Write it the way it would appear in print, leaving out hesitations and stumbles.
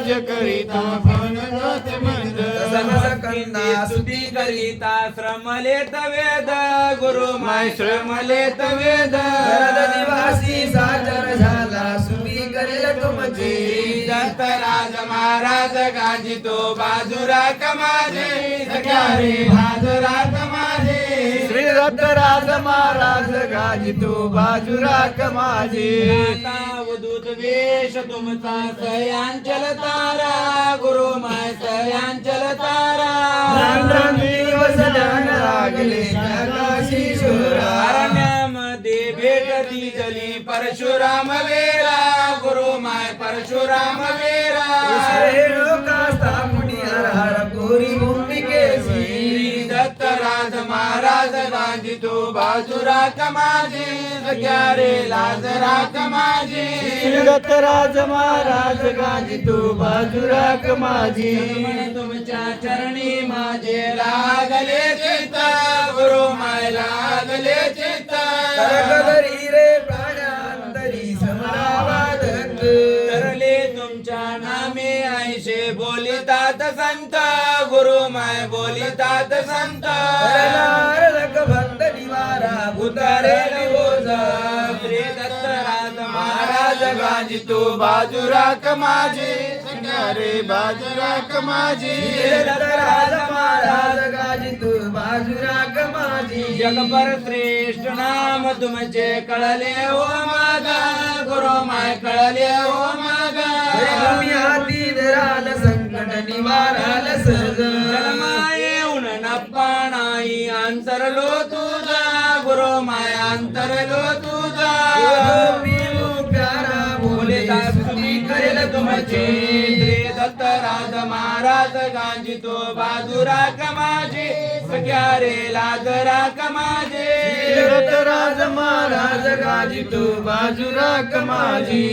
राज करीता मनोरथ मंद सकंदा स्तुती करिता श्रमलेत वेद गुरु माय श्रमलेत वेद शरद निवासी सादर झाला स्तुती करेल तुमची दत्तराज महाराज गाजितो बाजूरा कमाजे सख्या रे बाजूरा कमाजे श्री दत्तराज महाराज गाजितो बाजूरा कमाजे वधूत वेश तुमचा सयांचल तारा गुरु माय सयांचल तारा दिवस ध्यान लागले जगाशी शोरा अरण्यामध्ये भेटती जली परशुराम वेरा गुरु माय परशुराम वेरा मुनी हर हर पुरी भूमिकेशी दत्तराज महाराज गाजितो बाजूरा कमाजे सख्या रे लाजरा कमाजे दत्तराज महाराज गाजितो बाजूरा कमाजे तुमच्या चरणी माझे लागले चित्त गुरु माय लागले चित्त करगदरी रे प्राणांतरी समरावादक तरले तुमच्या नामे ऐशे बोलितात संत गुरु माय बोलितात संत भक्त निवारा उतारे बोज श्री दत्तराज महाराज गाजितो बाजूरा कमाजे रे बाजूरा कमाजे दत्तराज महाराज गाजितो बाजूरा कमाजे जगभर श्रेष्ठ नाम तुमचे कळले हो मागा गुरु माय कळले हो मागा तुम्ही हाती धराल संकट निवाराल सग जन्मायेऊन नप्पा नाही अंतरलो तुझा गुरु माय अंतरलो तुझा प्यारा बोले स्तुती करेल तुमचे श्री दत्तराज महाराज गांजितो बाजूरा कमाजे सख्या रे लाजरा कमाजे दत्तराज महाराज गाजितो बाजूरा कमाजी